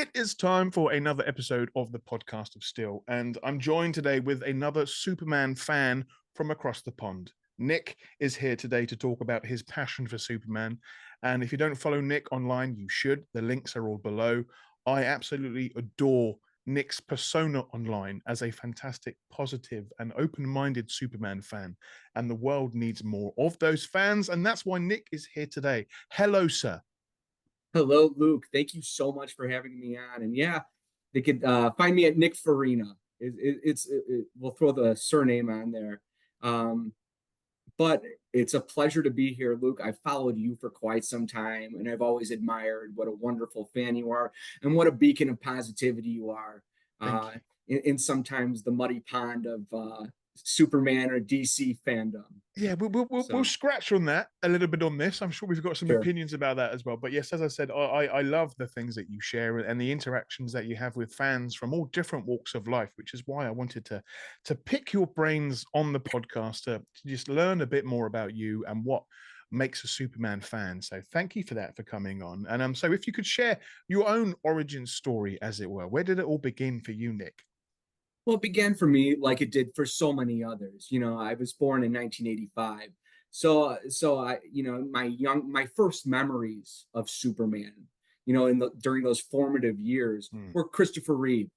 It is time for another episode of the Podcast of Steel, and I'm joined today with another Superman fan from across the pond. Nick is here today to talk about his passion for Superman, and if you don't follow Nick online, you should. The links are all below. I absolutely adore Nick's persona online as a fantastic, positive, and open-minded Superman fan, and the world needs more of those fans, and that's why Nick is here today. Hello, sir. Hello, Luke. Thank you so much for having me on. And yeah, they could find me at Nick Farina. We'll throw the surname on there. Um, but it's a pleasure to be here, Luke. I've followed you for quite some time, and I've always admired what a wonderful fan you are and what a beacon of positivity you are. Thank Uh, you. in sometimes the muddy pond of Superman or DC fandom. Yeah, we'll So scratch on that a little bit on this. I'm sure we've got some sure. opinions about that as well. But yes, as I said, I love the things that you share and the interactions that you have with fans from all different walks of life, which is why I wanted to pick your brains on the podcast to just learn a bit more about you and what makes a Superman fan. So thank you for that, for coming on. And so if you could share your own origin story, as it were, where did it all begin for you, Nick? Well, it began for me like it did for so many others. I was born in 1985. My first memories of Superman, during those formative years Hmm. were Christopher Reeve.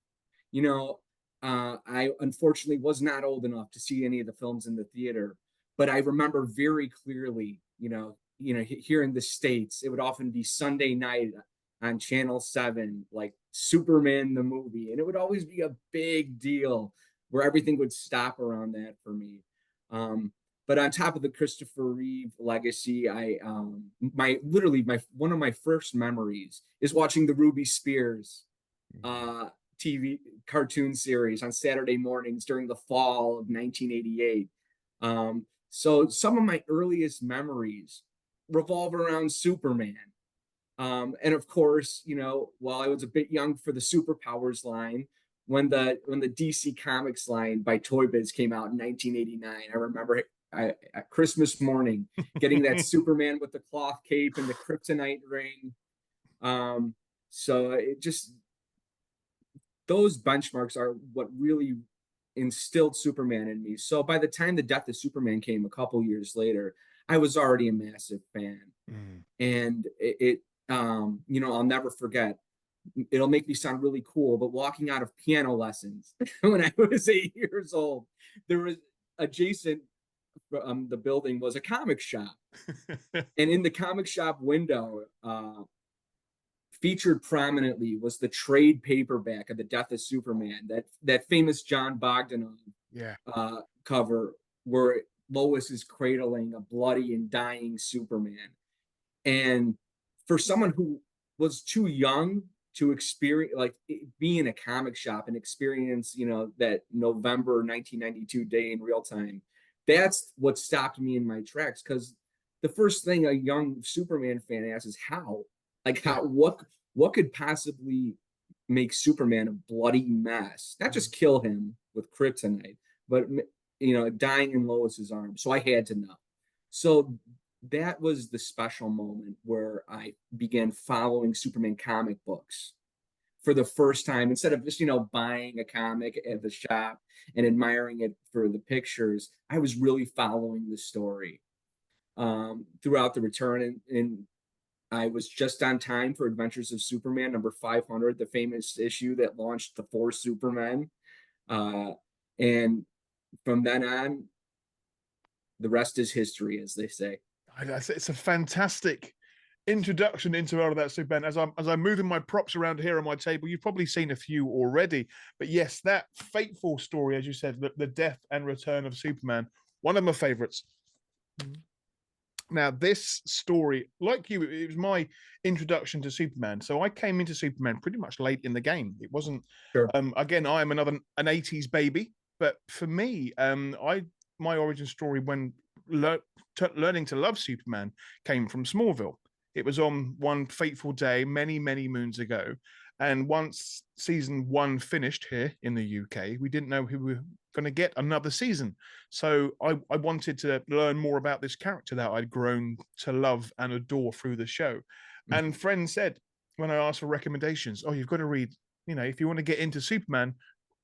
I unfortunately was not old enough to see any of the films in the theater, but I remember very clearly, here in the States, it would often be Sunday night on Channel 7, like Superman the movie. And it would always be a big deal where everything would stop around that for me. But on top of the Christopher Reeve legacy, my one of my first memories is watching the Ruby Spears TV cartoon series on Saturday mornings during the fall of 1988. So some of my earliest memories revolve around Superman. And of course, while I was a bit young for the Superpowers line, when the DC Comics line by Toy Biz came out in 1989, I remember at Christmas morning getting that Superman with the cloth cape and the kryptonite ring. So it just those benchmarks are what really instilled Superman in me. So by the time the death of Superman came a couple years later, I was already a massive fan. Mm. And I'll never forget. It'll make me sound really cool, but walking out of piano lessons when I was 8 years old, there was adjacent the building was a comic shop, and in the comic shop window, featured prominently was the trade paperback of the Death of Superman, that famous John Bogdanove Yeah. cover where Lois is cradling a bloody and dying Superman. And for someone who was too young to experience, like, be in a comic shop and experience, that November 1992 day in real time, that's what stopped me in my tracks. Because the first thing a young Superman fan asks is how, like, Yeah. what could possibly make Superman a bloody mess? Not just kill him with kryptonite, but dying in Lois's arms. So I had to know. So that was the special moment where I began following Superman comic books for the first time, instead of just, buying a comic at the shop and admiring it for the pictures. I was really following the story throughout the return. And I was just on time for Adventures of Superman number 500, the famous issue that launched the four Supermen. And from then on, the rest is history, as they say. It's a fantastic introduction into all of that, Superman. As I'm moving my props around here on my table, you've probably seen a few already. But yes, that fateful story, as you said, the death and return of Superman, one of my favorites. Now, this story, like you, it was my introduction to Superman. So I came into Superman pretty much late in the game. It wasn't. Sure. Again, I am an '80s baby, but for me, my origin story when learning to love Superman came from Smallville. It was on one fateful day, many, many moons ago. And once season one finished here in the UK, we didn't know who we were going to get another season. So I wanted to learn more about this character that I'd grown to love and adore through the show. And friends said, when I ask for recommendations, oh, you've got to read, if you want to get into Superman,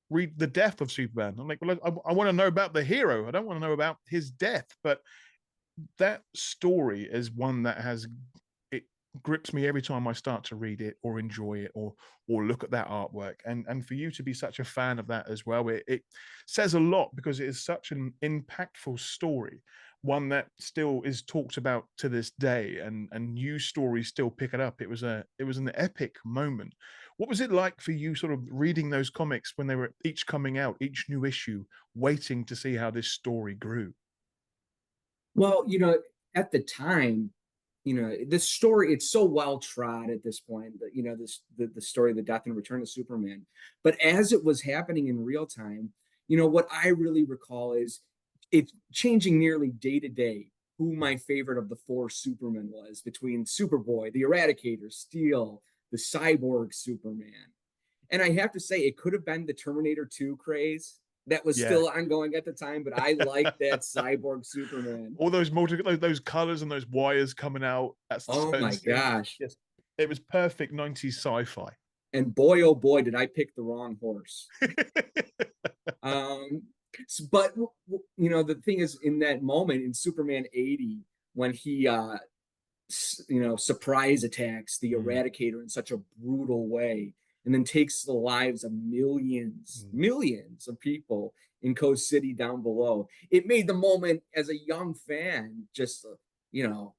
read The Death of Superman. I'm like, well, I want to know about the hero. I don't want to know about his death. But that story is one that it grips me every time I start to read it or enjoy it or look at that artwork. And for you to be such a fan of that as well, it says a lot, because it is such an impactful story, one that still is talked about to this day, and new stories still pick it up. It was an epic moment. What was it like for you, sort of reading those comics when they were each coming out, each new issue, waiting to see how this story grew? Well, at the time, this story, it's so well trod at this point that, the story of the death and return of Superman. But as it was happening in real time, what I really recall is it's changing nearly day to day who my favorite of the four Supermen was, between Superboy, the Eradicator, Steel, the Cyborg Superman. And I have to say, it could have been the Terminator 2 craze that was Yeah. still ongoing at the time, but I like that Cyborg Superman. All those those colors and those wires coming out at Oh certain my scenes. gosh. Yes, it was perfect 90s sci-fi. And boy, oh boy, did I pick the wrong horse. Um, but the thing is, in that moment in Superman 80, when he surprise attacks the Mm, Eradicator in such a brutal way, and then takes the lives of mm. millions of people in Coast City down below. It made the moment as a young fan just, you know,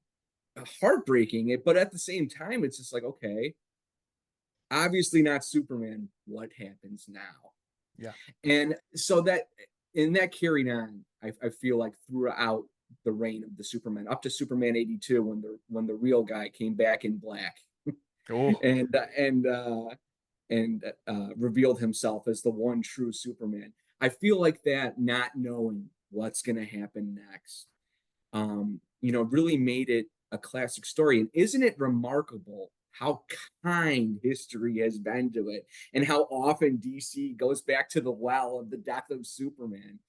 heartbreaking. But at the same time, it's just like, okay, obviously not Superman. What happens now? Yeah. And so that carried on, I feel like, throughout the reign of the Superman, up to Superman 82, when the real guy came back in black Oh, and revealed himself as the one true Superman. I feel like that, not knowing what's going to happen next, really made it a classic story. And isn't it remarkable how kind history has been to it, and how often DC goes back to the well of the death of Superman?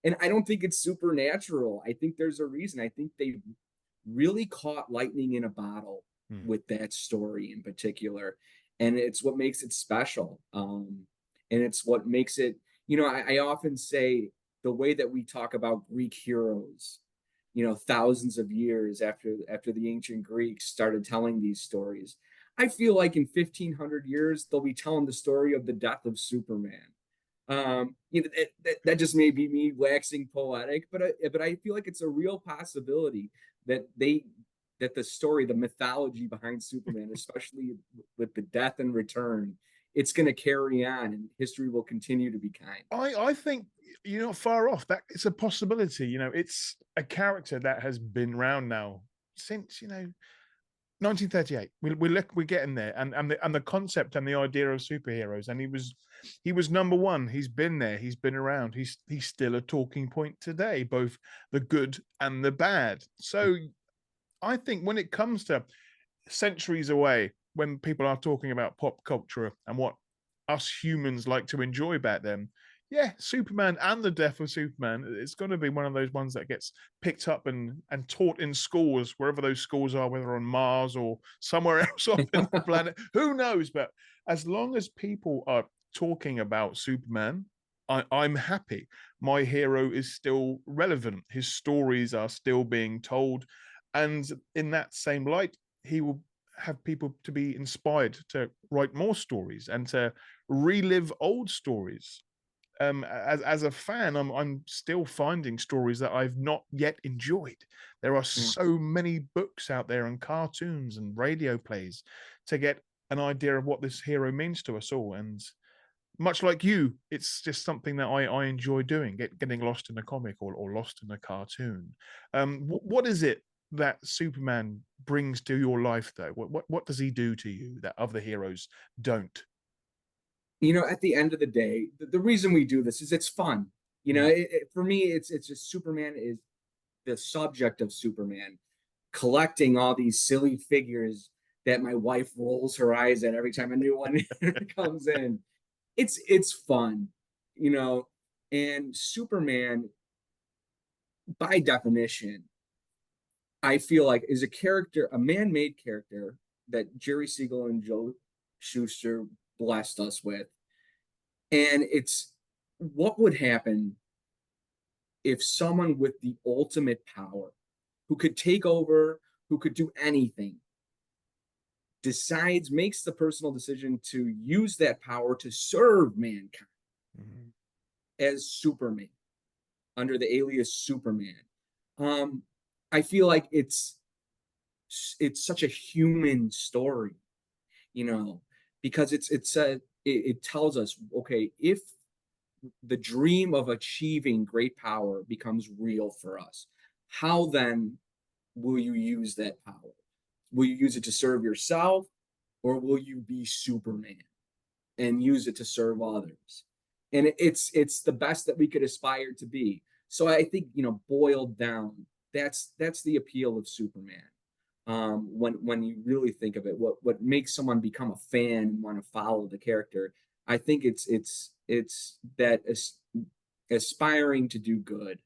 And I don't think it's supernatural. I think there's a reason. I think they really caught lightning in a bottle mm. with that story in particular. And it's what makes it special. And it's what makes it, I often say, the way that we talk about Greek heroes, thousands of years after the ancient Greeks started telling these stories, I feel like in 1500 years they'll be telling the story of the death of Superman. That just may be me waxing poetic, but I feel like it's a real possibility that the story, the mythology behind Superman, especially with the death and return, it's going to carry on, and history will continue to be kind. I think you're not far off. That it's a possibility. It's a character that has been around now since 1938. We're getting there, and the concept and the idea of superheroes. And he was number one. He's been there. He's been around. He's still a talking point today, both the good and the bad. So I think when it comes to centuries away, when people are talking about pop culture and what us humans like to enjoy back then, yeah, Superman and the death of Superman, it's going to be one of those ones that gets picked up and taught in schools, wherever those schools are, whether on Mars or somewhere else off in the planet. Who knows? But as long as people are talking about Superman, I'm happy. My hero is still relevant. His stories are still being told. And in that same light, he will have people to be inspired to write more stories and to relive old stories. As a fan, I'm still finding stories that I've not yet enjoyed. There are so many books out there and cartoons and radio plays to get an idea of what this hero means to us all. And much like you, it's just something that I enjoy doing, getting lost in a comic or lost in a cartoon. What is it that Superman brings to your life, though? What does he do to you that other heroes don't? At the end of the day, the reason we do this is it's fun. Mm. For me, it's just Superman is the subject of Superman, collecting all these silly figures that my wife rolls her eyes at every time a new one comes in. It's fun, you know, and Superman, by definition, I feel like is a character, a man-made character that Jerry Siegel and Joe Shuster blessed us with. And it's what would happen if someone with the ultimate power, who could take over, who could do anything, makes the personal decision to use that power to serve mankind as Superman, under the alias Superman. I feel like it's such a human story, because it tells us, okay, if the dream of achieving great power becomes real for us, how then will you use that power? Will you use it to serve yourself, or will you be Superman and use it to serve others? And it's the best that we could aspire to be. So I think, boiled down, that's the appeal of Superman. When you really think of it, what makes someone become a fan and want to follow the character, I think it's that aspiring to do good,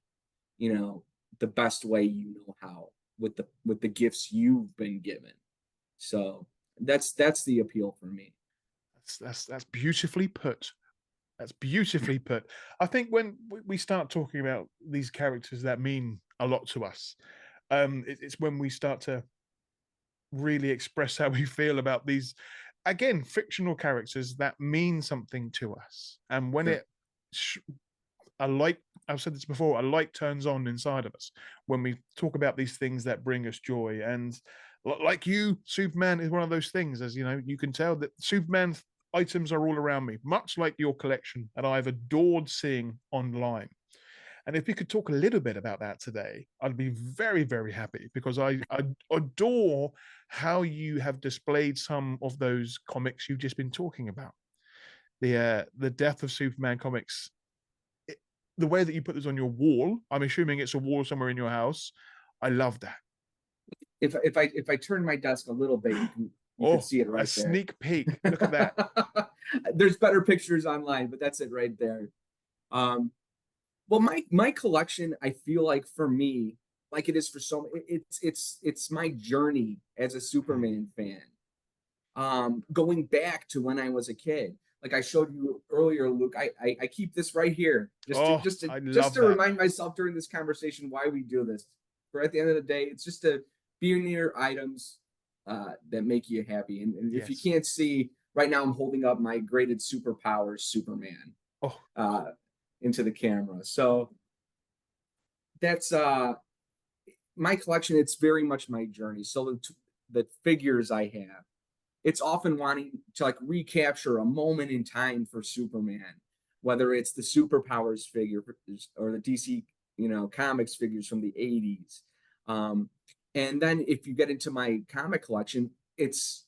the best way you know how, with the gifts you've been given. So that's the appeal for me. That's beautifully put. That's beautifully put. I think when we start talking about these characters that mean a lot to us, it's when we start to really express how we feel about these, again, fictional characters that mean something to us. And when Sure. a light, I've said this before, a light turns on inside of us when we talk about these things that bring us joy. And like you, Superman is one of those things. As you know, you can tell that Superman items are all around me, much like your collection that I've adored seeing online. And if we could talk a little bit about that today, I'd be very, very happy, because I adore how you have displayed some of those comics you've just been talking about. The Death of Superman comics, the way that you put this on your wall, I'm assuming it's a wall somewhere in your house. I love that. If I turn my desk a little bit, you can Oh, see it a right there. sneak peek. Look at that. There's better pictures online, but that's it right there. Well, my collection, I feel like, for me, like it is for so many, it's my journey as a Superman fan. Going back to when I was a kid, like I showed you earlier, Luke, I keep this right here, Oh, I just love to that. remind myself during this conversation why we do this. For at the end of the day, it's just to be near items that make you happy. And if you Yes. can't see right now, I'm holding up my graded superpowers Superman Oh, uh, into the camera. So that's my collection. It's very much my journey. So the figures I have, it's often wanting to like recapture a moment in time for Superman, whether it's the superpowers figure or the DC, comics figures from the 80s. And then if you get into my comic collection, it's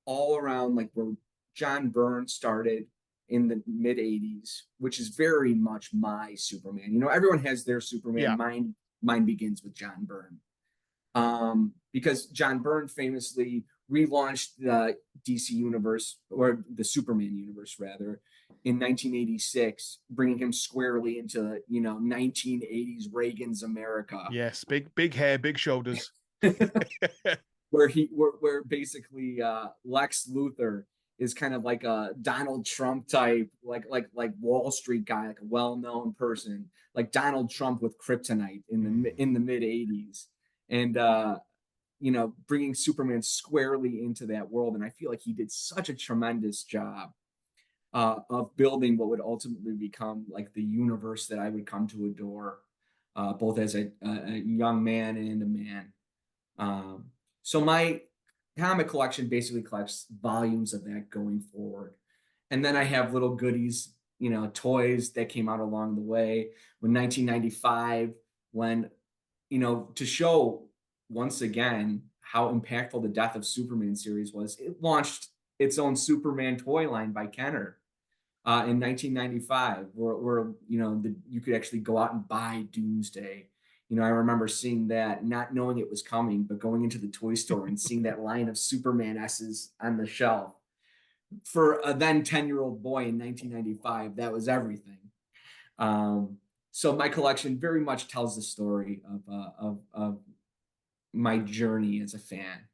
all around like where John Byrne started in the mid 80s, which is very much my Superman. Everyone has their Superman. yeah. Mine begins with John Byrne. Because John Byrne famously relaunched the DC universe, or the Superman universe rather, in 1986, bringing him squarely into 1980s Reagan's America. Yes. Big hair, big shoulders. where basically Lex Luthor is kind of like a Donald Trump type, like Wall Street guy, like a well-known person, like Donald Trump with kryptonite in the mid 80s. And bringing Superman squarely into that world. And I feel like he did such a tremendous job of building what would ultimately become like the universe that I would come to adore, both as a young man and a man. So my comic collection basically collects volumes of that going forward. And then I have little goodies, toys that came out along the way. When 1995, when, to show once again how impactful the Death of Superman series was, it launched its own Superman toy line by Kenner in 1995, where you could actually go out and buy Doomsday. I remember seeing that, not knowing it was coming, but going into the toy store and seeing that line of Superman S's on the shelf. For a then 10-year-old boy in 1995, that was everything. So my collection very much tells the story of my journey as a fan.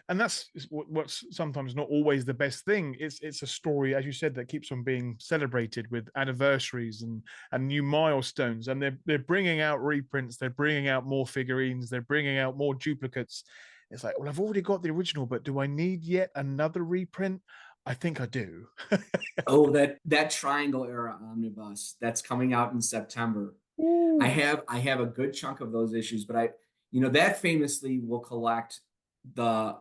and that's what's sometimes not always the best thing. It's a story, as you said, that keeps on being celebrated with anniversaries and new milestones. And they're bringing out reprints, they're bringing out more figurines, they're bringing out more duplicates. It's like, well, I've already got the original, but do I need yet another reprint? I think I do. Oh, that Triangle era omnibus that's coming out in September. I Ooh. have a good chunk of those issues, but that famously will collect the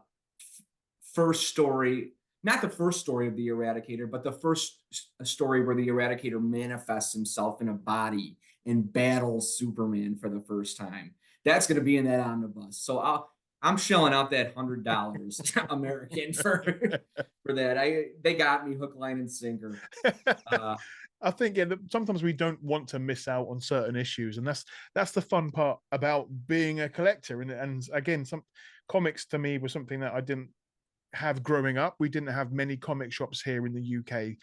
first story, not the first story of the Eradicator, but the first story where the Eradicator manifests himself in a body and battles Superman for the first time. That's going to be in that omnibus. So I'm shelling out that $100 American for that. They got me hook, line, and sinker. I think sometimes we don't want to miss out on certain issues, and that's the fun part about being a collector. And again, some comics to me was something that I didn't have growing up. We didn't have many comic shops here in the UK.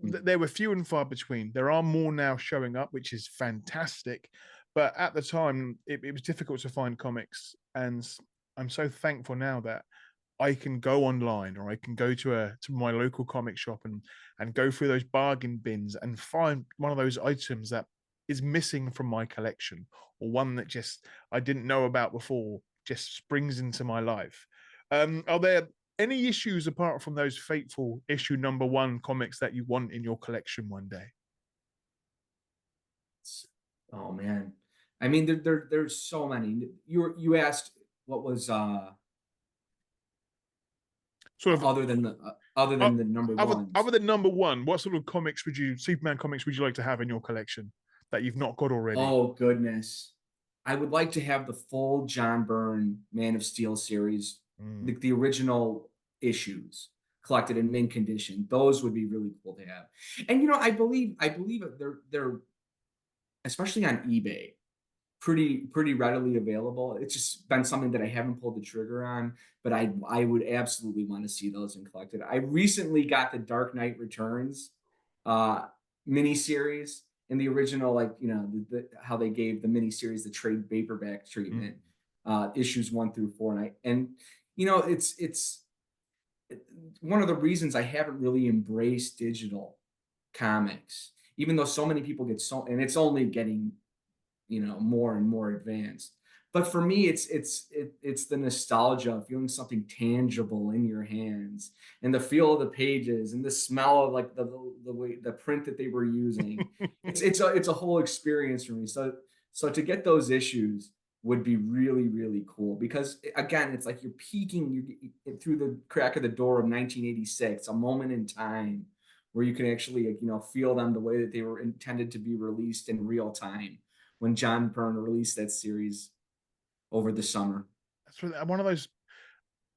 There were few and far between. There are more now showing up, which is fantastic. But at the time, it was difficult to find comics, and I'm so thankful now that I can go online or I can go to my local comic shop and go through those bargain bins and find one of those items that is missing from my collection, or one that just I didn't know about before just springs into my life. Are there any issues apart from those fateful issue #1 comics that you want in your collection one day? Oh man, I mean, there's so many. You asked what was Sort of other uh, than the number other ones. than #1, what sort of Superman comics would you like to have in your collection that you've not got already? Oh goodness, I would like to have the full John Byrne Man of Steel series, Mm. the original issues collected in mint condition. Those would be really cool to have. And I believe they're especially on eBay pretty readily available. It's just been something that I haven't pulled the trigger on, but I would absolutely want to see those and collected. I recently got the Dark Knight Returns uh miniseries in the original, like how they gave the miniseries the trade paperback treatment, Mm. issues 1 through 4, and it's one of the reasons I haven't really embraced digital comics, even though so many people and it's only getting more and more advanced. But for me, it's the nostalgia of feeling something tangible in your hands, and the feel of the pages, and the smell of like the way the print that they were using. It's a whole experience for me. So to get those issues would be really really cool, because again, it's like you're peeking through the crack of the door of 1986, a moment in time where you can actually feel them the way that they were intended to be released in real time when John Byrne released that series over the summer. That's one of those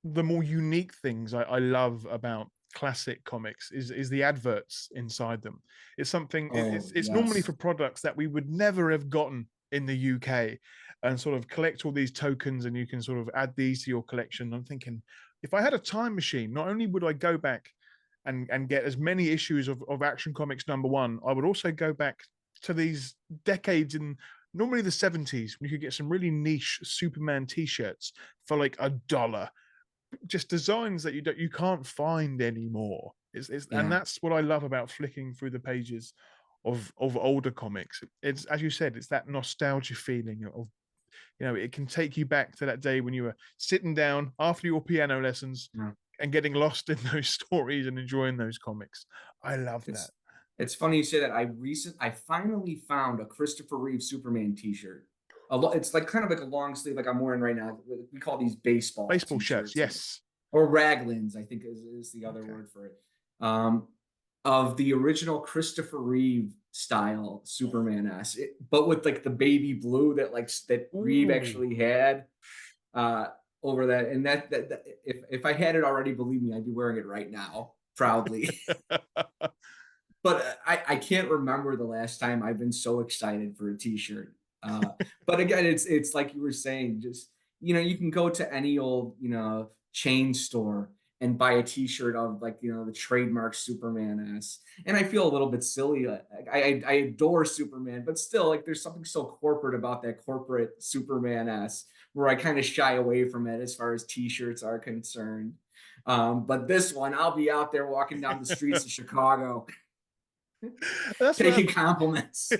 the more unique things I love about classic comics is the adverts inside them. It's something Oh it's normally for yes. products that we would never have gotten in the UK, and sort of collect all these tokens and you can sort of add these to your collection. I'm thinking, if I had a time machine, not only would I go back and get as many issues of Action Comics #1, I would also go back to these decades in normally the 70s when you could get some really niche Superman t-shirts for like $1, just designs that you can't find anymore. And Yeah. that's what I love about flicking through the pages of older comics. It's, as you said, it's that nostalgia feeling of, it can take you back to that day when you were sitting down after your piano lessons Yeah. and getting lost in those stories and enjoying those comics. I love that. It's funny you say that. I finally found a Christopher Reeve Superman T-shirt. It's like kind of like a long sleeve, like I'm wearing right now. We call these baseball Baseball shirts, T-shirts, yes. or raglans, I think is the other Okay. word for it. Um, of the original Christopher Reeve style Superman S, but with like the baby blue that Reeve Ooh. actually had uh, over that. And that if I had it already, believe me, I'd be wearing it right now, proudly. But I can't remember the last time I've been so excited for a T-shirt. But again, it's like you were saying, just you can go to any old chain store and buy a t-shirt of like, the trademark Superman S. And I feel a little bit silly. I adore Superman, but still, like, there's something so corporate about that corporate Superman S where I kind of shy away from it as far as t-shirts are concerned. But this one, I'll be out there walking down the streets of Chicago That's what taking compliments.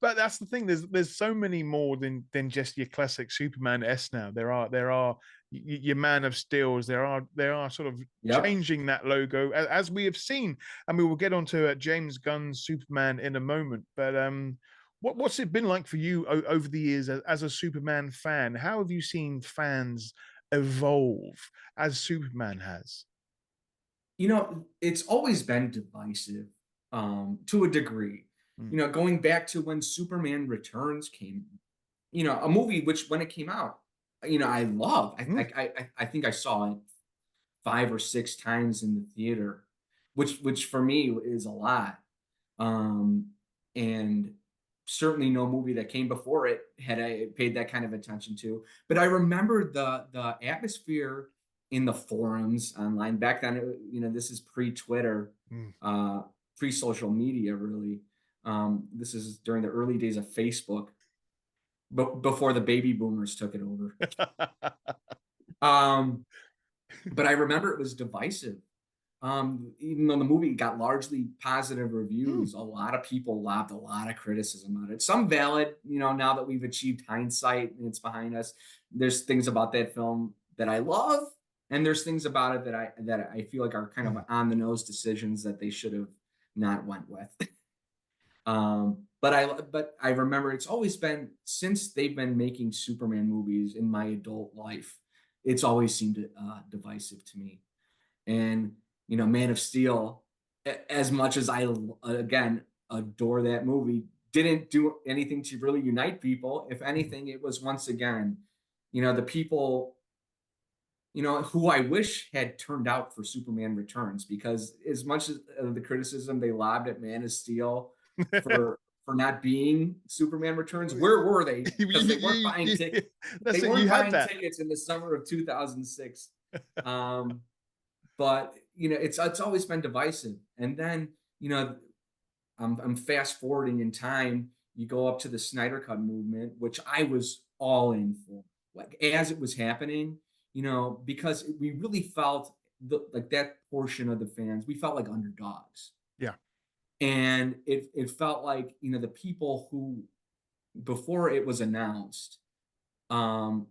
but that's the thing. There's so many more than just your classic Superman S now. There are your Man of Steels. There are sort of Yep. changing that logo as we have seen. And we will get onto James Gunn's Superman in a moment. But what's it been like for you over the years as a Superman fan? How have you seen fans evolve as Superman has? It's always been divisive, to a degree. Mm. Going back to when Superman Returns came, a movie which when it came out, I love. Mm. I think I saw it 5 or 6 times in the theater, which for me is a lot. Um, and certainly no movie that came before it had I paid that kind of attention to. But I remember the atmosphere in the forums online back then. This is pre-Twitter, Mm. pre-social media, really. This is during the early days of Facebook, but before the baby boomers took it over. Um, but I remember it was divisive. Even though the movie got largely positive Mm. reviews, a lot of people lobbed a lot of criticism on it. Some valid, now that we've achieved hindsight and it's behind us. There's things about that film that I love, and there's things about it that I feel like are kind of Mm. on the nose decisions that they should have not went with. But I remember it's always been, since they've been making Superman movies in my adult life, it's always seemed divisive to me. And Man of Steel, as much as I again adore that movie, didn't do anything to really unite people. If Mm. anything, it was once again, the people, who I wish had turned out for Superman Returns, because as much as the criticism they lobbed at Man of Steel for not being Superman Returns, where were they? Because they weren't buying tickets. They That's it. You weren't had buying that. tickets in the summer of 2006. Um, but it's always been divisive. And then I'm fast forwarding in time. You go up to the Snyder Cut movement, which I was all in for, like as it was happening. Because we really felt like that portion of the fans, we felt like underdogs, Yeah. and it felt like the people who before it was announced um,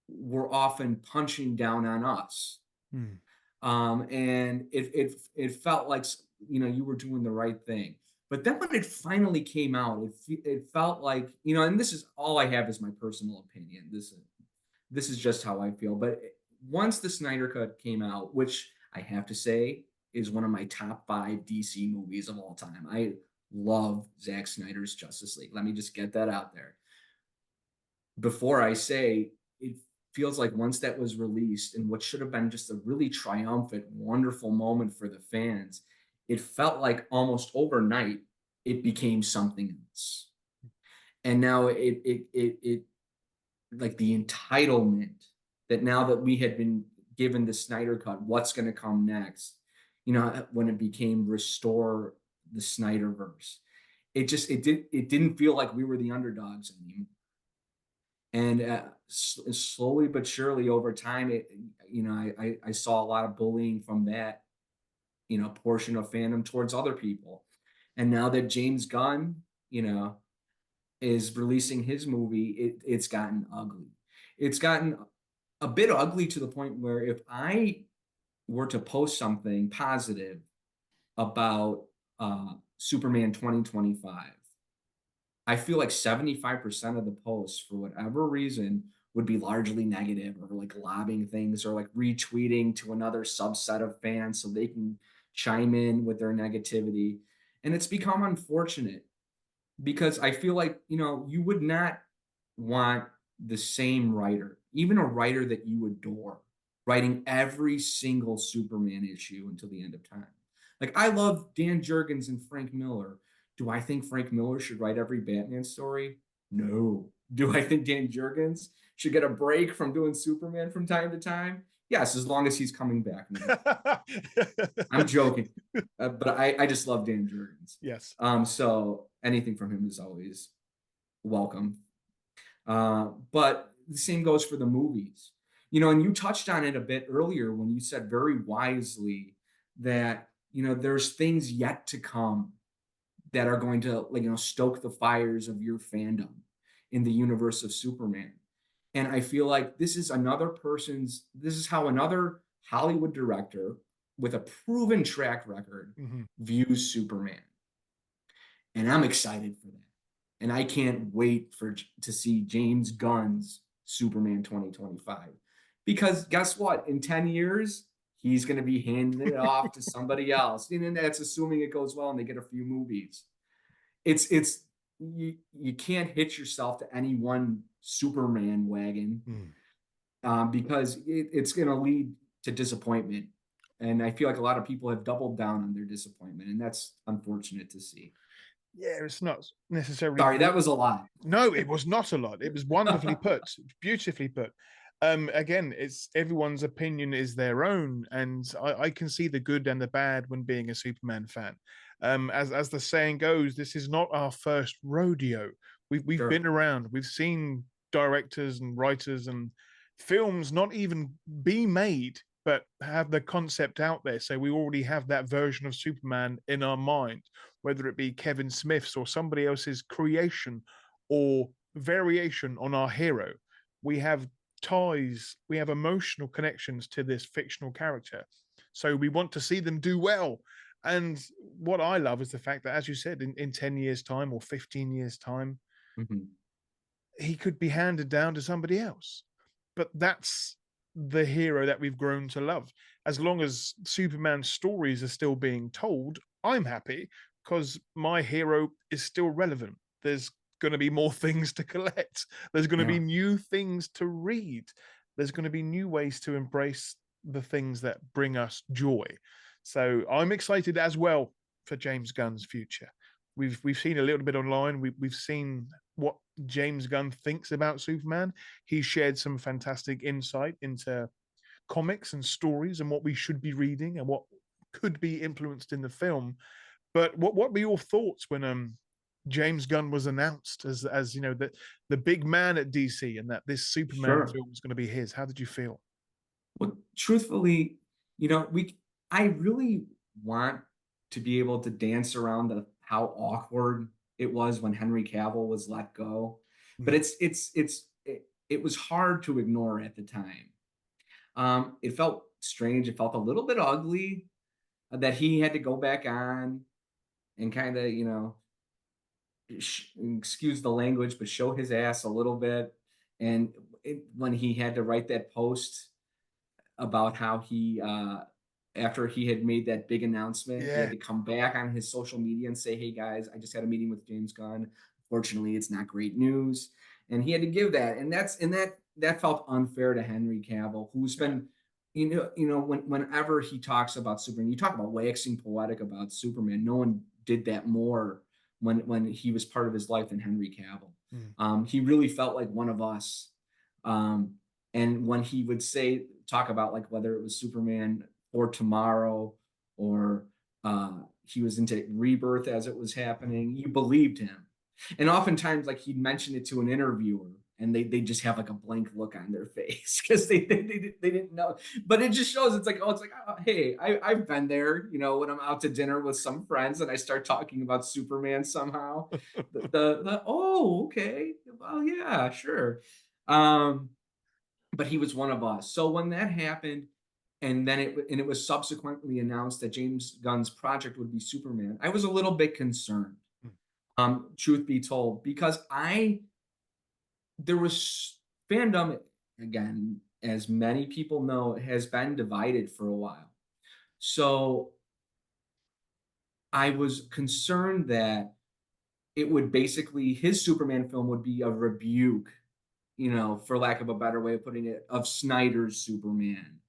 were often punching down on us. Mm. And it felt like you were doing the right thing. But then when it finally came out, it felt like and this is all I have is my personal opinion. This is just how I feel. But once the Snyder Cut came out, which I have to say is one of my top 5 DC movies of all time. I love Zack Snyder's Justice League. Let me just get that out there before I say it. Feels like once that was released, and what should have been just a really triumphant, wonderful moment for the fans, it felt like almost overnight it became something else. And now it like the entitlement that now that we had been given the Snyder Cut, what's going to come next? When it became restore the Snyderverse, it didn't feel like we were the underdogs anymore. And slowly but surely over time, I saw a lot of bullying from that portion of fandom towards other people. And now that James Gunn is releasing his movie, it's gotten ugly. It's gotten a bit ugly to the point where if I were to post something positive about Superman 2025, I feel like 75% of the posts, for whatever reason, would be largely negative, or like lobbing things, or like retweeting to another subset of fans so they can chime in with their negativity. And it's become unfortunate because I feel like, you would not want the same writer, even a writer that you adore, writing every single Superman issue until the end of time. Like, I love Dan Jurgens and Frank Miller. Do I think Frank Miller should write every Batman story? No. Do I think Dan Jurgens should get a break from doing Superman from time to time? Yes, as long as he's coming back. I'm joking, but I just love Dan Jurgens. Yes. So anything from him is always welcome. But the same goes for the movies, and you touched on it a bit earlier when you said very wisely that, there's things yet to come that are going to, stoke the fires of your fandom in the universe of Superman. And I feel like this is how another Hollywood director with a proven track record views Superman. And I'm excited for that. And I can't wait to see James Gunn's Superman 2025. Because guess what? In 10 years, he's going to be handing it off to somebody else. And that's assuming it goes well and they get a few movies. You can't hitch yourself to any one Superman wagon because it's going to lead to disappointment. And I feel like a lot of people have doubled down on their disappointment, and that's unfortunate to see. Yeah, it's not necessarily. Sorry, that was a lot. No, it was not a lot. It was wonderfully put, beautifully put. Again, it's everyone's opinion is their own, and I can see the good and the bad when being a Superman fan. As the saying goes, this is not our first rodeo. We've Sure. been around. We've seen directors and writers and films not even be made, but have the concept out there. So we already have that version of Superman in our mind, whether it be Kevin Smith's or somebody else's creation or variation on our hero. We have ties, we have emotional connections to this fictional character. So we want to see them do well. And what I love is the fact that, as you said, in 10 years' time or 15 years' time, he could be handed down to somebody else. But that's the hero that we've grown to love. As long as Superman's stories are still being told, I'm happy because my hero is still relevant. There's going to be more things to collect. There's going to be new things to read. There's going to be new ways to embrace the things that bring us joy. So I'm excited as well for James Gunn's future. We've seen a little bit online. We've seen what James Gunn thinks about Superman. He shared some fantastic insight into comics and stories and what we should be reading and what could be influenced in the film. But what were your thoughts when James Gunn was announced as the big man at DC and that this Superman film was going to be his? How did you feel? Well, truthfully, I really want to be able to dance around how awkward it was when Henry Cavill was let go, but it was hard to ignore at the time. It felt strange. It felt a little bit ugly that he had to go back on and kind of, excuse the language, but show his ass a little bit. And when he had to write that post about how he, after he had made that big announcement, he had to come back on his social media and say, "Hey guys, I just had a meeting with James Gunn. Fortunately, it's not great news." And he had to give that, and that felt unfair to Henry Cavill, who's been, whenever he talks about Superman, you talk about waxing poetic about Superman. No one did that more when he was part of his life than Henry Cavill. He really felt like one of us. And when he would talk about like whether it was Superman or Tomorrow or he was into Rebirth as it was happening, you believed him. And oftentimes, like, he'd mention it to an interviewer and they just have like a blank look on their face because they didn't know. But it just shows hey, I've been there, when I'm out to dinner with some friends and I start talking about Superman somehow. Oh, okay, well, yeah, sure. But he was one of us. So when that happened, and then it was subsequently announced that James Gunn's project would be Superman, I was a little bit concerned. Truth be told, because there was fandom, again, as many people know, has been divided for a while. So I was concerned that it would basically, his Superman film would be a rebuke, for lack of a better way of putting it, of Snyder's Superman.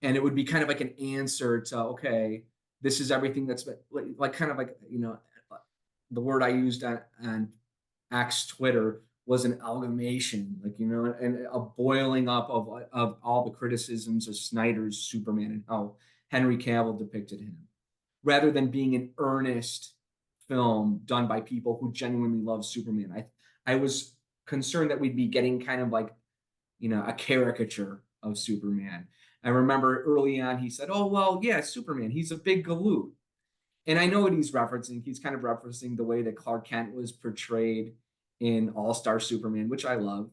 And it would be kind of like an answer to, okay, this is everything that's been like kind of like, the word I used on X Twitter was an amalgamation, like, and a boiling up of all the criticisms of Snyder's Superman and how Henry Cavill depicted him, rather than being an earnest film done by people who genuinely love Superman. I was concerned that we'd be getting kind of like, a caricature of Superman. I remember early on he said, "Oh well, yeah, Superman, he's a big galoot." And I know what he's referencing. He's kind of referencing the way that Clark Kent was portrayed in All-Star Superman, which I love.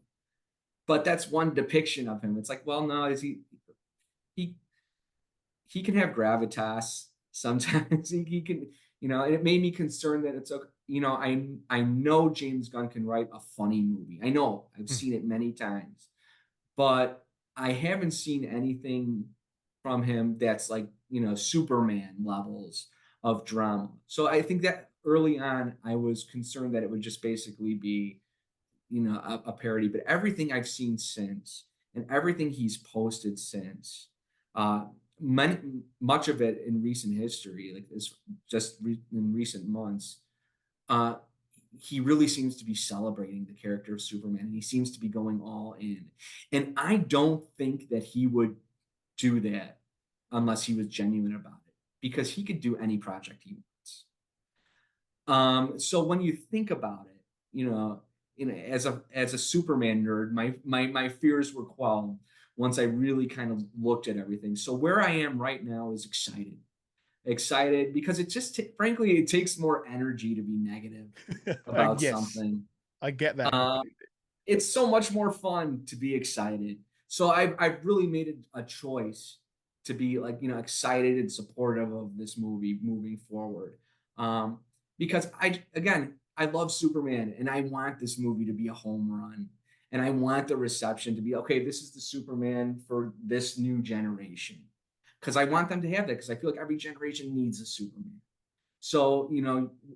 But that's one depiction of him. It's like, well, no, is he he can have gravitas sometimes. He can, and it made me concerned that it's okay. I know James Gunn can write a funny movie. I know I've seen it many times, but I haven't seen anything from him that's like, Superman levels of drama. So I think that early on, I was concerned that it would just basically be, a parody. But everything I've seen since, and everything he's posted since, much of it in recent history, like this, in recent months, uh, he really seems to be celebrating the character of Superman, and he seems to be going all in. And I don't think that he would do that unless he was genuine about it, because he could do any project he wants. So when you think about it, as a Superman nerd, my fears were quelled once I really kind of looked at everything. So where I am right now is excited because it just frankly, it takes more energy to be negative about Yes, something. I get that Uh, completely. it's so much more fun to be excited. So I've really made it a choice to be like, excited and supportive of this movie moving forward. Um, because I love Superman and I want this movie to be a home run. And I want the reception to be, okay, this is the Superman for this new generation. Because I want them to have that, because I feel like every generation needs a Superman. So,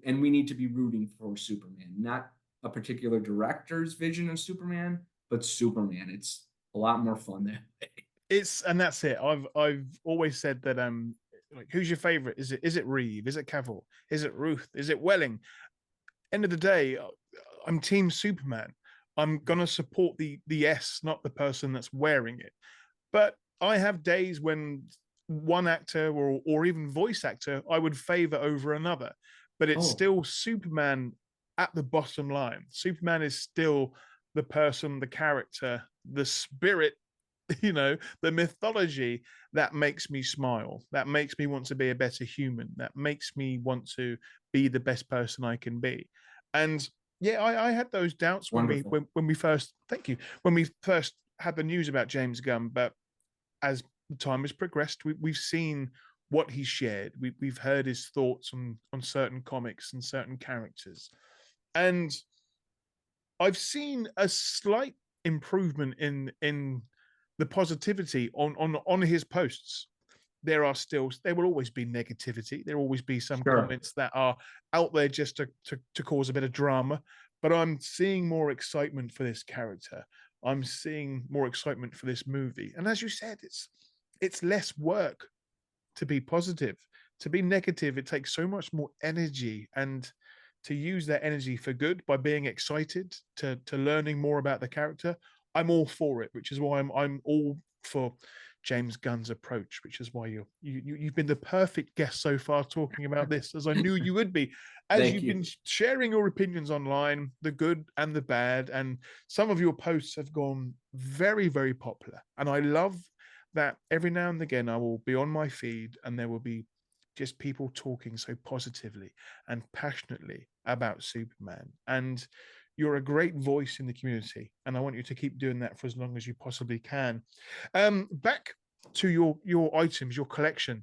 and we need to be rooting for Superman, not a particular director's vision of Superman, but Superman. It's a lot more fun that way. And that's it. I've always said that like, who's your favorite? Is it Reeve? Is it Cavill? Is it Ruth? Is it Welling? End of the day, I'm Team Superman. I'm gonna support the S, not the person that's wearing it. But I have days when one actor or even voice actor I would favor over another. But it's Oh, still Superman at the bottom line. Superman is still the person, the character, the spirit, the mythology that makes me smile, that makes me want to be a better human, that makes me want to be the best person I can be. And yeah, I had those doubts when we wonderful. when we first thank you when we first had the news about James Gunn, but as time has progressed, we've seen what he's shared. We've heard his thoughts on certain comics and certain characters, and I've seen a slight improvement in the positivity on his posts. There will always be negativity. There will always be some Sure. comments that are out there just to cause a bit of drama. But I'm seeing more excitement for this character. I'm seeing more excitement for this movie. And as you said, it's less work to be positive. To be negative, it takes so much more energy, and to use that energy for good by being excited to learning more about the character, I'm all for it, which is why I'm all for James Gunn's approach, which is why you've been the perfect guest so far talking about this, as I knew you would be, as Thank you've been you. sharing your opinions online, the good and the bad, and some of your posts have gone very, very popular. And I love that every now and again I will be on my feed and there will be just people talking so positively and passionately about Superman. And you're a great voice in the community, and I want you to keep doing that for as long as you possibly can. Back to your items, your collection.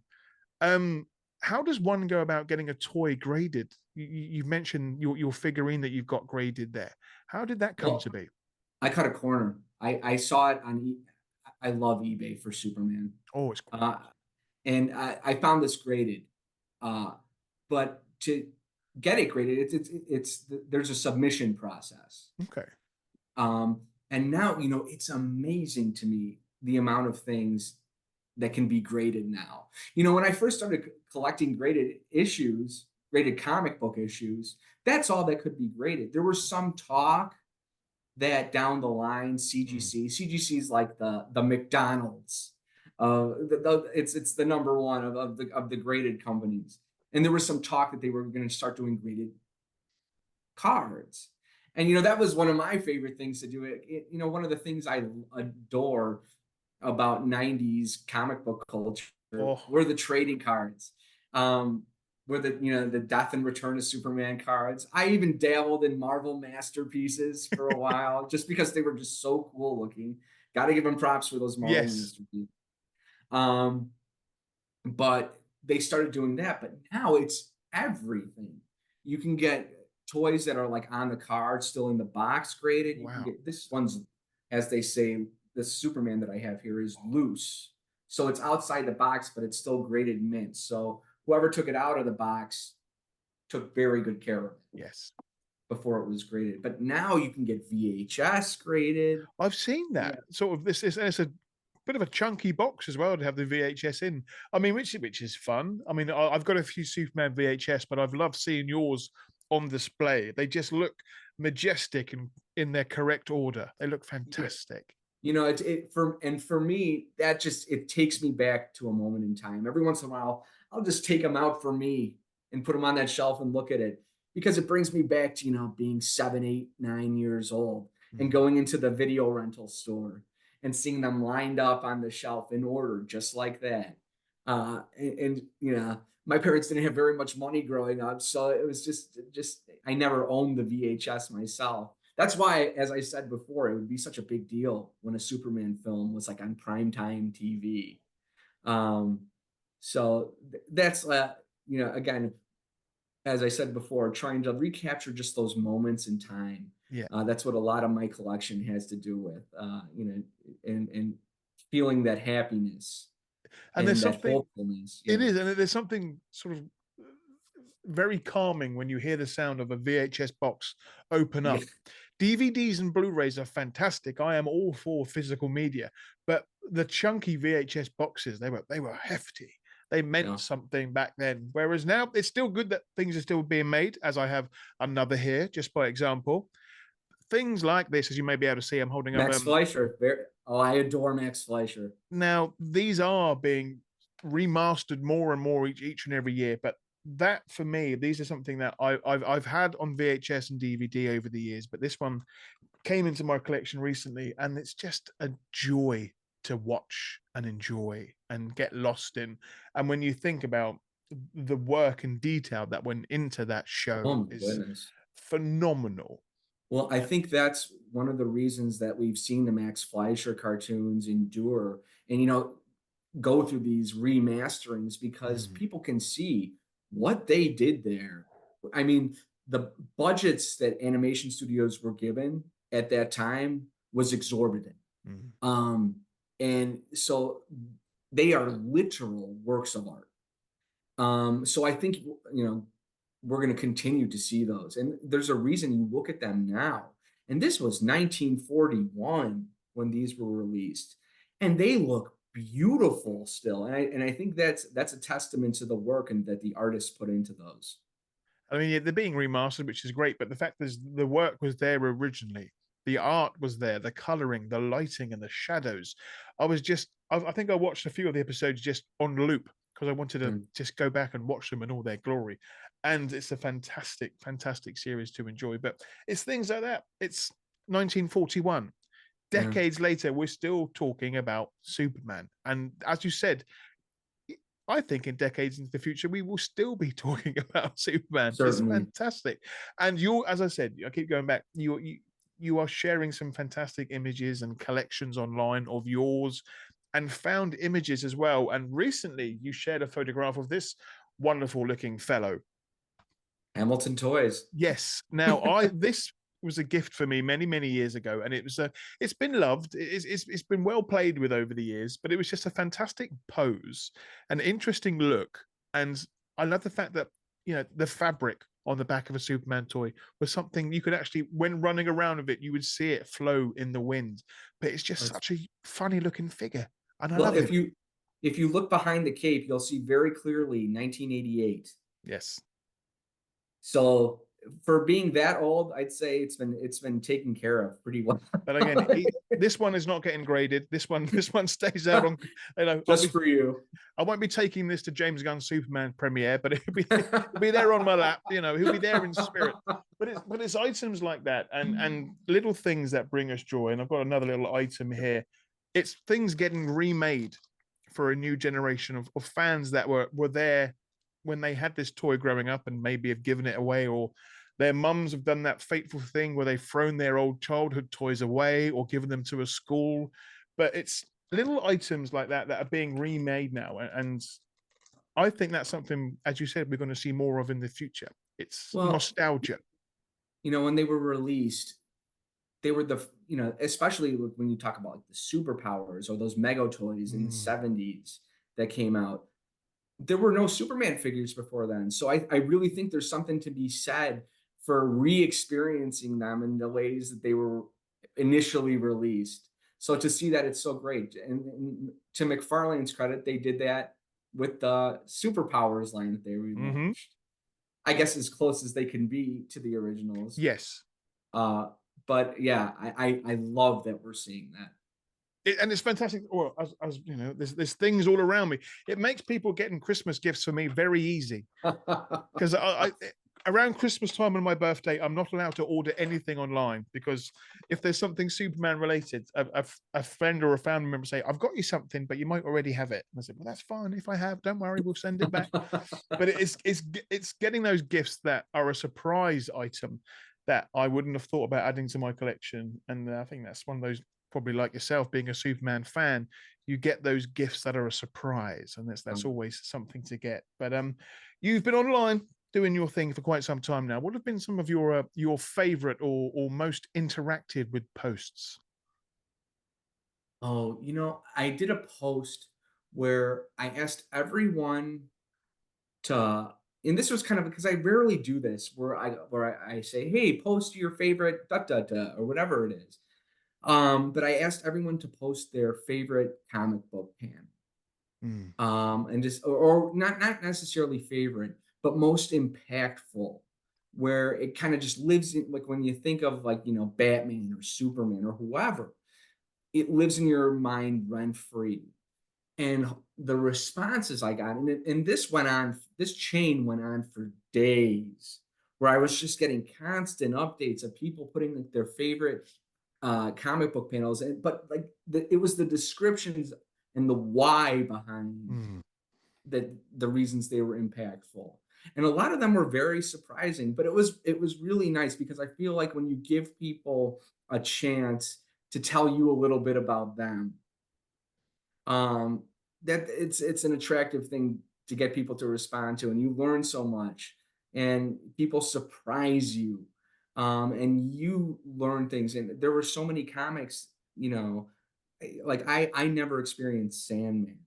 Um, how does one go about getting a toy graded? You've mentioned your figurine that you've got graded there. How did that come to Well, be? I cut a corner. I saw it on. I love eBay for Superman, Oh, it's uh, and I found this graded. Uh, but to get it graded, there's a submission process. okay. And now, it's amazing to me the amount of things that can be graded now. When I first started collecting graded comic book issues, that's all that could be graded. There was some talk that down the line, Mm. CGC is like the McDonald's. It's the number one of the graded companies. And there was some talk that they were going to start doing graded cards. And that was one of my favorite things to do. One of the things I adore about 90s comic book culture Oh, were the trading cards. Were the Death and Return of Superman cards. I even dabbled in Marvel masterpieces for a while just because they were just so cool looking. Got to give them props for those Marvel yes. masterpieces. But they started doing that, but now it's everything. You can get toys that are like on the card, still in the box graded. You can Wow. get this one's, as they say, the Superman that I have here is loose. So it's outside the box, but it's still graded mint. So whoever took it out of the box took very good care of it Yes. before it was graded. But now you can get VHS graded. I've seen Yeah. that sort of this is it's a bit of a chunky box as well to have the VHS in. I mean, which is fun. I mean, I've got a few Superman VHS, but I've loved seeing yours on display. They just look majestic and in their correct order. They look Yeah. fantastic. For me, that just it takes me back to a moment in time. Every once in a while, I'll just take them out for me and put them on that shelf and look at it because it brings me back to being 7, 8, 9 years old and Mm. going into the video rental store and seeing them lined up on the shelf in order just like that. My parents didn't have very much money growing up, so it was just I never owned the VHS myself. That's why, as I said before, it would be such a big deal when a Superman film was like on primetime TV. Um, so that's again, as I said before, trying to recapture just those moments in time. Yeah. That's what a lot of my collection has to do with, and feeling that happiness And there's and that something hopefulness. it Yeah, is, and there's something sort of very calming when you hear the sound of a VHS box open yeah, up. DVDs and Blu-rays are fantastic. I am all for physical media, but the chunky VHS boxes, they were hefty. They meant yeah. something back then. Whereas now it's still good that things are still being made, as I have another here, just by example. Things like this, as you may be able to see, I'm holding up Max Fleischer. I adore Max Fleischer. now these are being remastered more and more each and every year, but that for me, these are something that I've had on VHS and DVD over the years, but this one came into my collection recently, and it's just a joy to watch and enjoy and get lost in. And when you think about the work and detail that went into that Oh show my is goodness. phenomenal. Well, I think that's one of the reasons that we've seen the Max Fleischer cartoons endure and go through these remasterings because Mm, people can see what they did there. I mean, the budgets that animation studios were given at that time was exorbitant. mm. Um, and so they are literal works of art. So I think we're going to continue to see those, and there's a reason you look at them now. And this was 1941 when these were released, and they look beautiful still. And I think that's a testament to the work and that the artists put into those. I mean, yeah, they're being remastered, which is great, but the fact is, the work was there originally. The art was there, the coloring, the lighting, and the shadows. I think I watched a few of the episodes just on loop because I wanted to Mm, just go back and watch them in all their glory. And it's a fantastic, fantastic series to enjoy. But it's things like that. It's 1941. yeah, Decades later, we're still talking about Superman. And as you said, I think in decades into the future, we will still be talking about Superman. It's certainly. fantastic. And you're, as I said, I keep going back, you are sharing some fantastic images and collections online of yours and found images as well. And recently you shared a photograph of this wonderful looking fellow. Hamilton Toys. Yes. Now I this was a gift for me many years ago, and it's been loved. It's been well played with over the years, but it was just a fantastic pose, an interesting look, and I love the fact that the fabric on the back of a Superman toy was something you could actually, when running around with it, you would see it flow in the wind. But it's just That's- such a funny looking figure, and I well, love him. if you look behind the cape, you'll see very clearly 1988. Yes. So for being that old, I'd say it's been taken care of pretty well. But again, this one is not getting graded. This one stays out on. You know, Just for you. I won't be taking this to James Gunn's Superman premiere, but it'll be there on my lap. You know, he'll be there in spirit. But it's items like that and little things that bring us joy. And I've got another little item here. It's things getting remade for a new generation of fans that were there when they had this toy growing up and maybe have given it away, or their mums have done that fateful thing where they've thrown their old childhood toys away or given them to a school. But it's little items like that that are being remade now. And I think that's something, as you said, we're going to see more of in the future. It's nostalgia. You know, when they were released, they were especially when you talk about like the superpowers or those Mego toys in the 70s that came out, there were no Superman figures before then. So I really think there's something to be said for re-experiencing them in the ways that they were initially released. So to see that, it's so great. And to McFarlane's credit, they did that with the Superpowers line that they relaunched. I guess as close as they can be to the originals. Yes. But yeah, I love that we're seeing that. And it's fantastic. Well, as you know, there's things all around me. It makes people getting Christmas gifts for me very easy, because I around Christmas time and my birthday, I'm not allowed to order anything online, because if there's something Superman related, a friend or a family member say, "I've got you something, but you might already have it." And I said, "Well, that's fine. If I have, don't worry, we'll send it back." But it's getting those gifts that are a surprise item that I wouldn't have thought about adding to my collection, and I think that's one of those. Probably like yourself, being a Superman fan, you get those gifts that are a surprise, and that's always something to get. But you've been online doing your thing for quite some time now. What have been some of your favorite or most interacted with posts? Oh, I did a post where I asked everyone to, and this was kind of because I rarely do this, where I say, "Hey, post your favorite or whatever it is." But I asked everyone to post their favorite comic book pan. And just or not necessarily favorite, but most impactful, where it kind of just lives in, like when you think of like, Batman or Superman or whoever, it lives in your mind rent free. And the responses I got, and this chain went on for days, where I was just getting constant updates of people putting like their favorite comic book panels, but like it was the descriptions and the why behind the reasons they were impactful, and a lot of them were very surprising. But it was really nice, because I feel like when you give people a chance to tell you a little bit about them, that it's an attractive thing to get people to respond to, and you learn so much, and people surprise you. And you learn things. And there were so many comics, like I never experienced Sandman.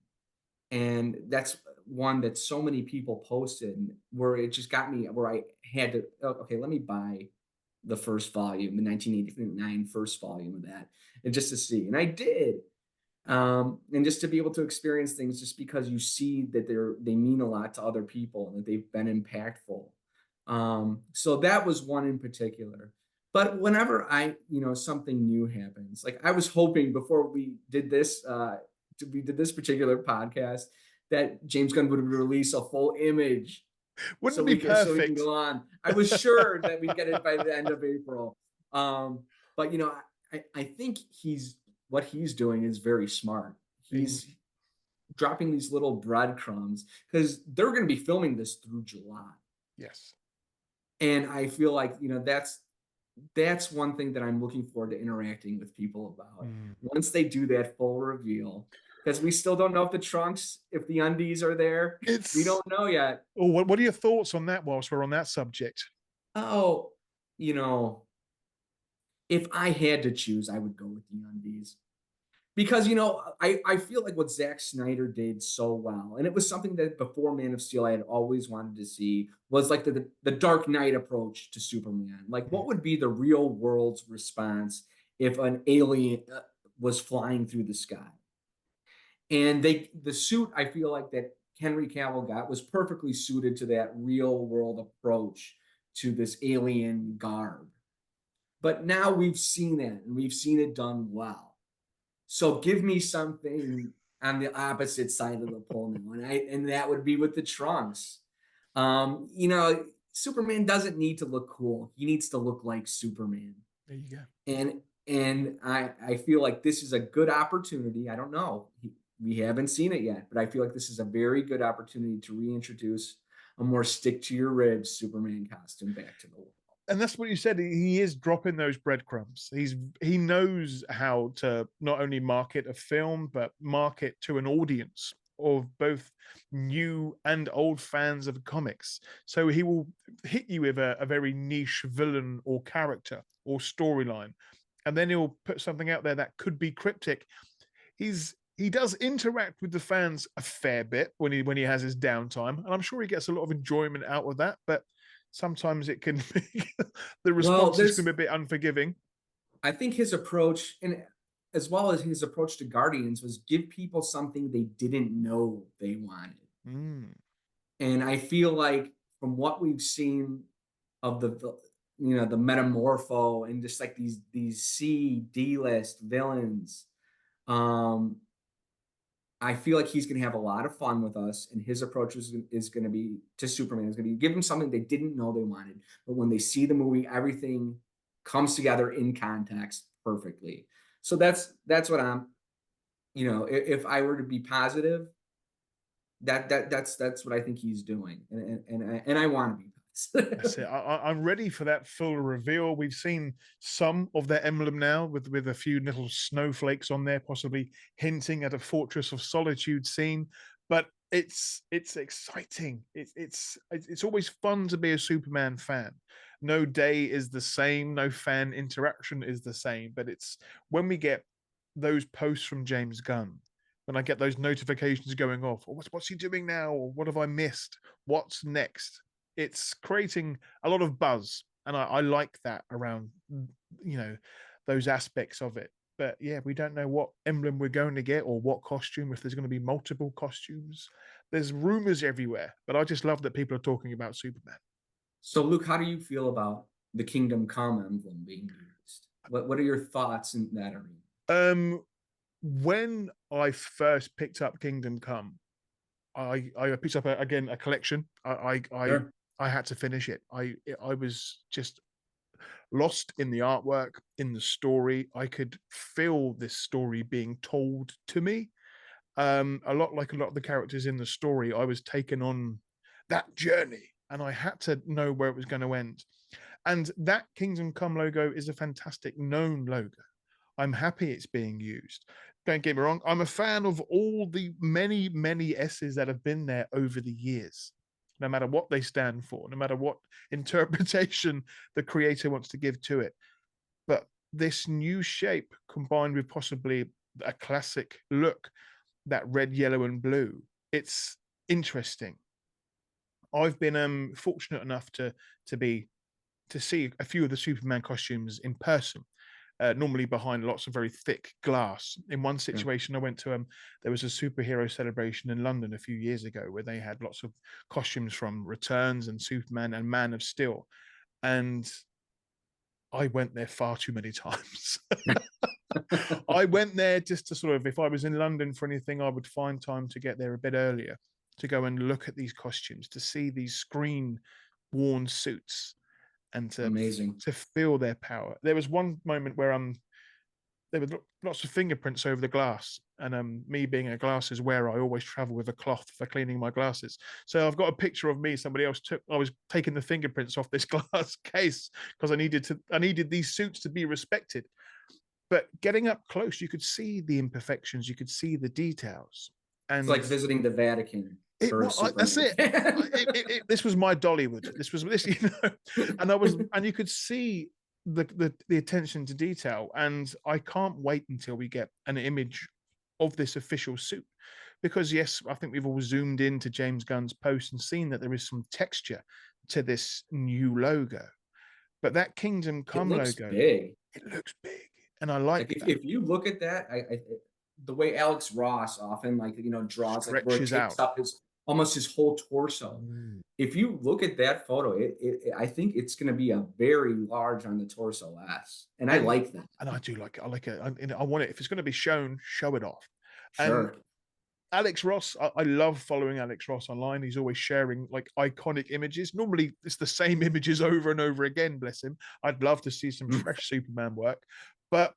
And that's one that so many people posted, where it just got me, where I had to, okay, let me buy the first volume, the 1989 first volume of that, and just to see. And I did. And just to be able to experience things, just because you see that they mean a lot to other people and that they've been impactful. So that was one in particular. But whenever something new happens, like I was hoping before we did this particular podcast, that James Gunn would release a full image. Wouldn't it be perfect? So we can go on. I was sure that we'd get it by the end of April. But I think what he's doing is very smart. He's dropping these little breadcrumbs, because they're going to be filming this through July. Yes. And I feel like, that's one thing that I'm looking forward to interacting with people about. Once they do that full reveal, because we still don't know if the undies are there. We don't know yet. Oh, what are your thoughts on that whilst we're on that subject? Oh, if I had to choose, I would go with the undies. Because, I feel like what Zack Snyder did so well, and it was something that before Man of Steel I had always wanted to see, was like the Dark Knight approach to Superman. Like, what would be the real world's response if an alien was flying through the sky? And the suit, I feel like, that Henry Cavill got was perfectly suited to that real world approach to this alien garb. But now we've seen it, and we've seen it done well. So give me something on the opposite side of the pole now, and that would be with the trunks. You know, Superman doesn't need to look cool. He needs to look like Superman. There you go. And I feel like this is a good opportunity. I don't know. We haven't seen it yet, but I feel like this is a very good opportunity to reintroduce a more stick to your ribs Superman costume back to the world. And that's what you said. He is dropping those breadcrumbs. He knows how to not only market a film, but market to an audience of both new and old fans of comics. So he will hit you with a very niche villain or character or storyline, and then he'll put something out there that could be cryptic. He does interact with the fans a fair bit when he has his downtime, and I'm sure he gets a lot of enjoyment out of that. But sometimes it can be the responses can be a bit unforgiving. I think his approach, and as well as his approach to Guardians, was give people something they didn't know they wanted. And I feel like from what we've seen of the Metamorpho and just like these C-D-list villains, I feel like he's going to have a lot of fun with us, and his approach is going to be to Superman is going to be give them something they didn't know they wanted, but when they see the movie, everything comes together in context perfectly. So that's what I'm, if I were to be positive, that's what I think he's doing, and I want to be. That's it. I'm ready for that full reveal. We've seen some of their emblem now with a few little snowflakes on there, possibly hinting at a Fortress of Solitude scene. But it's exciting. It's always fun to be a Superman fan. No day is the same. No fan interaction is the same. But it's when we get those posts from James Gunn, when I get those notifications going off, or what's he doing now, or what have I missed? What's next? It's creating a lot of buzz, and I like that around those aspects of it. But yeah, we don't know what emblem we're going to get or what costume, if there's going to be multiple costumes. There's rumors everywhere, but I just love that people are talking about Superman. So Luke, how do you feel about the Kingdom Come emblem being used? What are your thoughts in that arena? When I first picked up Kingdom Come, I picked up a collection. Sure. I had to finish it. I was just lost in the artwork, in the story. I could feel this story being told to me. A lot like a lot of the characters in the story, I was taken on that journey, and I had to know where it was going to end. And that Kingdom Come logo is a fantastic known logo. I'm happy it's being used. Don't get me wrong, I'm a fan of all the many, many S's that have been there over the years, no matter what they stand for, no matter what interpretation the creator wants to give to it. But this new shape, combined with possibly a classic look, that red, yellow, and blue, it's interesting. I've been fortunate enough to see a few of the Superman costumes in person. Normally behind lots of very thick glass. In one situation, I went to there was a superhero celebration in London a few years ago where they had lots of costumes from Returns and Superman and Man of Steel, and I went there far too many times. I went there just to sort of, if I was in London for anything, I would find time to get there a bit earlier to go and look at these costumes, to see these screen worn suits, and to feel their power. There was one moment where there were lots of fingerprints over the glass, and me being a glasses wearer, I always travel with a cloth for cleaning my glasses. So I've got a picture of me. Somebody else took. I was taking the fingerprints off this glass case because I needed these suits to be respected. But getting up close, you could see the imperfections. You could see the details. And it's like visiting the Vatican. That's it. This was my Dollywood. This was this, and you could see the attention to detail. And I can't wait until we get an image of this official suit, because yes, I think we've all zoomed into James Gunn's post and seen that there is some texture to this new logo. But that Kingdom Come logo, big. It looks big, and I like that. If you look at that, the way Alex Ross often draws, like where it takes up his almost his whole torso. Mm. If you look at that photo, I think it's going to be a very large on the torso S, and I And like that. and I do like it. I like it. I want it. If it's going to be shown, show it off. And Sure. Alex Ross, I love following Alex Ross online. He's always sharing like iconic images. Normally, it's the same images over and over again. Bless him. I'd love to see some fresh Superman work, but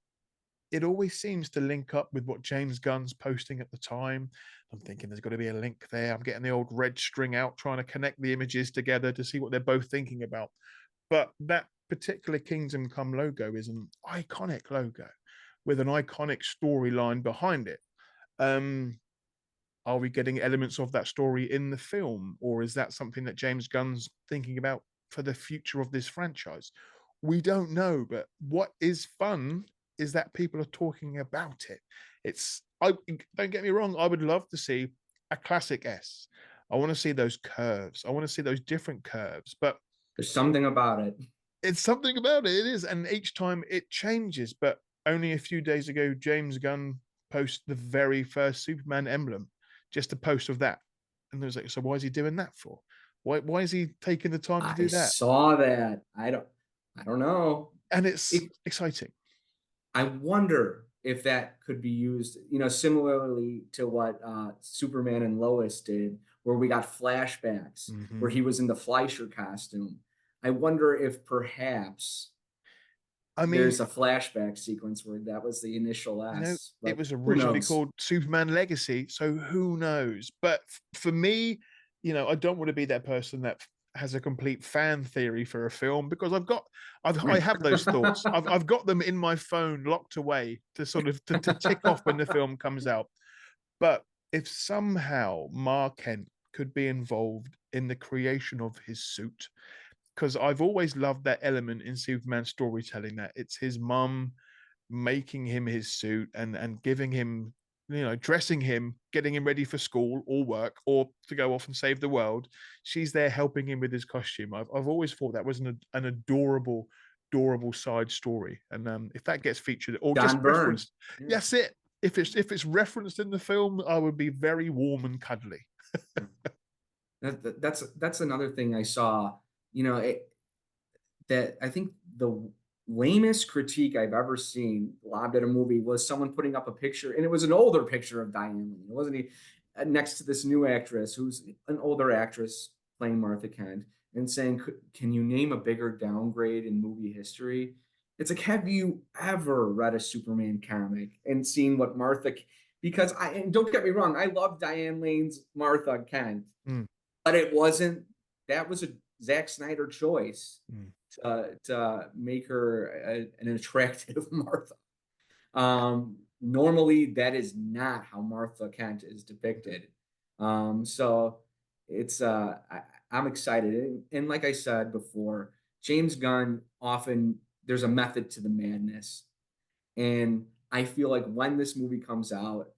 it always seems to link up with what James Gunn's posting at the time. I'm thinking there's got to be a link there. I'm getting the old red string out, trying to connect the images together to see what they're both thinking about. But that particular Kingdom Come logo is an iconic logo with an iconic storyline behind it. Um, are we getting elements of that story in the film, or is that something that James Gunn's thinking about for the future of this franchise? We don't know, but what is fun is that people are talking about it. It's I don't get me wrong, I would love to see a classic S. I want to see those curves. I want to see those different curves, but There's something about it. it's something about it. It is, and each time it changes. But only a few days ago, James Gunn posted the very first Superman emblem, just a post of that, and there was like, so why is he doing that for? Why is he taking the time to I do that? saw that. I don't know. And it's It, exciting. I wonder if that could be used, similarly to what Superman and Lois did, where we got flashbacks where Mm-hmm. he was in the Fleischer costume. I wonder if perhaps I mean, there's a flashback sequence where that was the initial it but was who originally knows? called Superman Legacy, so who knows? But for me, I don't want to be that person that has a complete fan theory for a film because I have those thoughts. I've got them in my phone locked away to sort of to tick off when the film comes out. But if somehow Mark Kent could be involved in the creation of his suit, because I've always loved that element in Superman storytelling that it's his mum making him his suit and giving him, dressing him, getting him ready for school or work or to go off and save the world. She's there helping him with his costume. I've always thought that was an adorable side story. And if that gets featured or just John Byrne. referenced, Yeah. that's it. If it's referenced in the film, I would be very warm and cuddly. That's another thing I saw. That I think the lamest critique I've ever seen lobbed at a movie was someone putting up a picture, and it was an older picture of Diane Lane. It wasn't next to this new actress who's an older actress playing Martha Kent, and saying, "Can you name a bigger downgrade in movie history?" It's like, have you ever read a Superman comic and seen what Martha? Because and don't get me wrong, I love Diane Lane's Martha Kent, Mm, but it wasn't. That was a Zack Snyder choice mm. to make her an attractive Martha. Normally, that is not how Martha Kent is depicted. So it's I'm excited, and like I said before, James Gunn often there's a method to the madness, and I feel like when this movie comes out,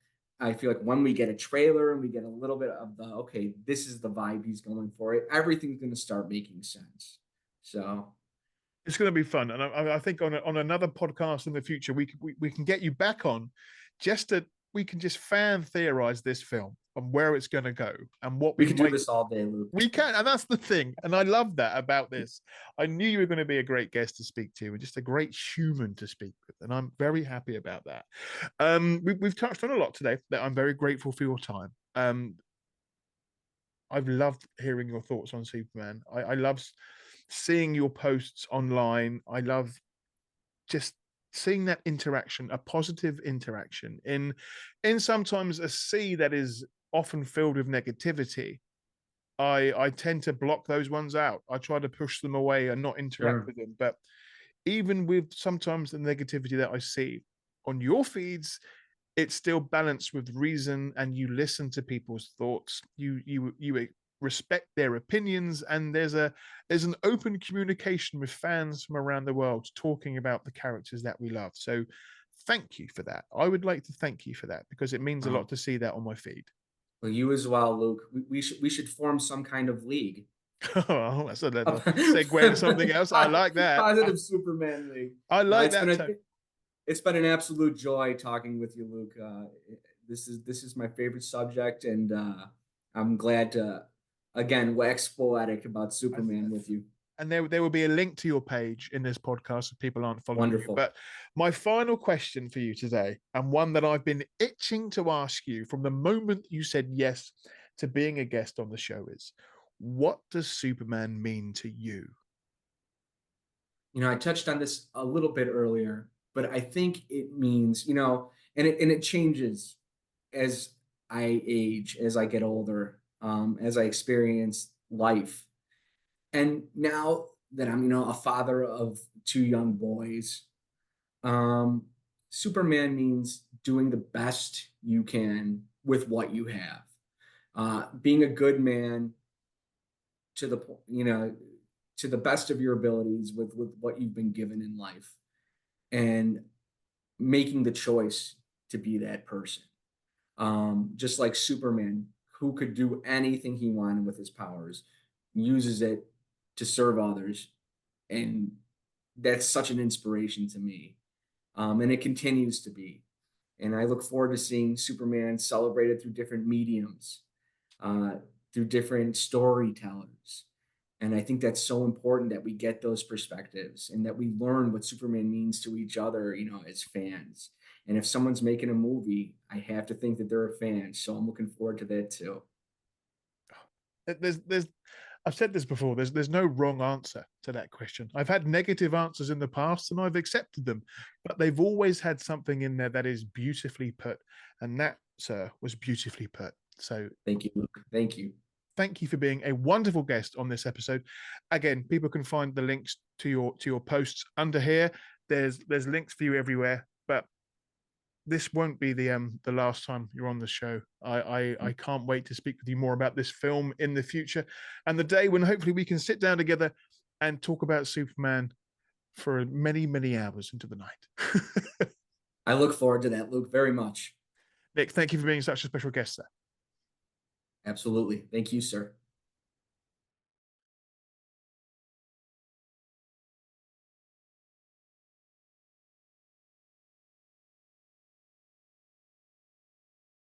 I feel like when we get a trailer and we get a little bit of the okay, this is the vibe he's going for it, everything's going to start making sense. So It's going to be fun, and I think on another podcast in the future, we can get you back on, just to we can just fan theorize this film and where it's going to go and what we we could do might. this all day, Luke. We can, and that's the thing, and I love that about this. I knew you were going to be a great guest to speak to, and just a great human to speak with, and I'm very happy about that. We've touched on a lot today. That I'm very grateful for your time. I've loved hearing your thoughts on Superman. I love seeing your posts online. I love just seeing that interaction, a positive interaction in sometimes a sea that is often filled with negativity. I tend to block those ones out. I try to push them away and not interact Sure. with them. But even with sometimes the negativity that I see on your feeds, it's still balanced with reason, and you listen to people's thoughts. You respect their opinions, and there's an open communication with fans from around the world talking about the characters that we love. So thank you for that. I would like to thank you for that because it means a lot to see that on my feed. Well, you as well, Luke. We should form some kind of league. Oh, that's a segue into something else. I like that. Positive Superman League. I No, like that too. it's been an absolute joy talking with you, Luke. This is my favorite subject, and I'm glad to again wax poetic about I, Superman with you. and there will be a link to your page in this podcast if people aren't following you. Wonderful. But my final question for you today, and one that I've been itching to ask you from the moment you said yes to being a guest on the show, is what does Superman mean to you? You know, I touched on this a little bit earlier, but I think it means, and it changes as I age, as I get older, as I experience life. And now that I'm, a father of two young boys, um, Superman means doing the best you can with what you have. Being a good man to the to the best of your abilities with what you've been given in life, and making the choice to be that person. Just like Superman, who could do anything he wanted with his powers, uses it to serve others, and that's such an inspiration to me. And it continues to be. And I look forward to seeing Superman celebrated through different mediums, uh, through different storytellers. And I think that's so important that we get those perspectives and that we learn what Superman means to each other, as fans. And if someone's making a movie, I have to think that they're a fan. So I'm looking forward to that too. There's I've said this before. There's no wrong answer to that question. I've had negative answers in the past and I've accepted them, but they've always had something in there that is beautifully put, and that, sir, was beautifully put. So Thank you, Luke. Thank you. thank you for being a wonderful guest on this episode. Again, people can find the links to your posts under here. There's links for you everywhere, but this won't be the last time you're on the show. I can't wait to speak with you more about this film in the future, and the day when hopefully we can sit down together and talk about Superman for many hours into the night. I look forward to that, Luke, very much. Nick, thank you for being such a special guest, sir. Absolutely. Thank you, sir.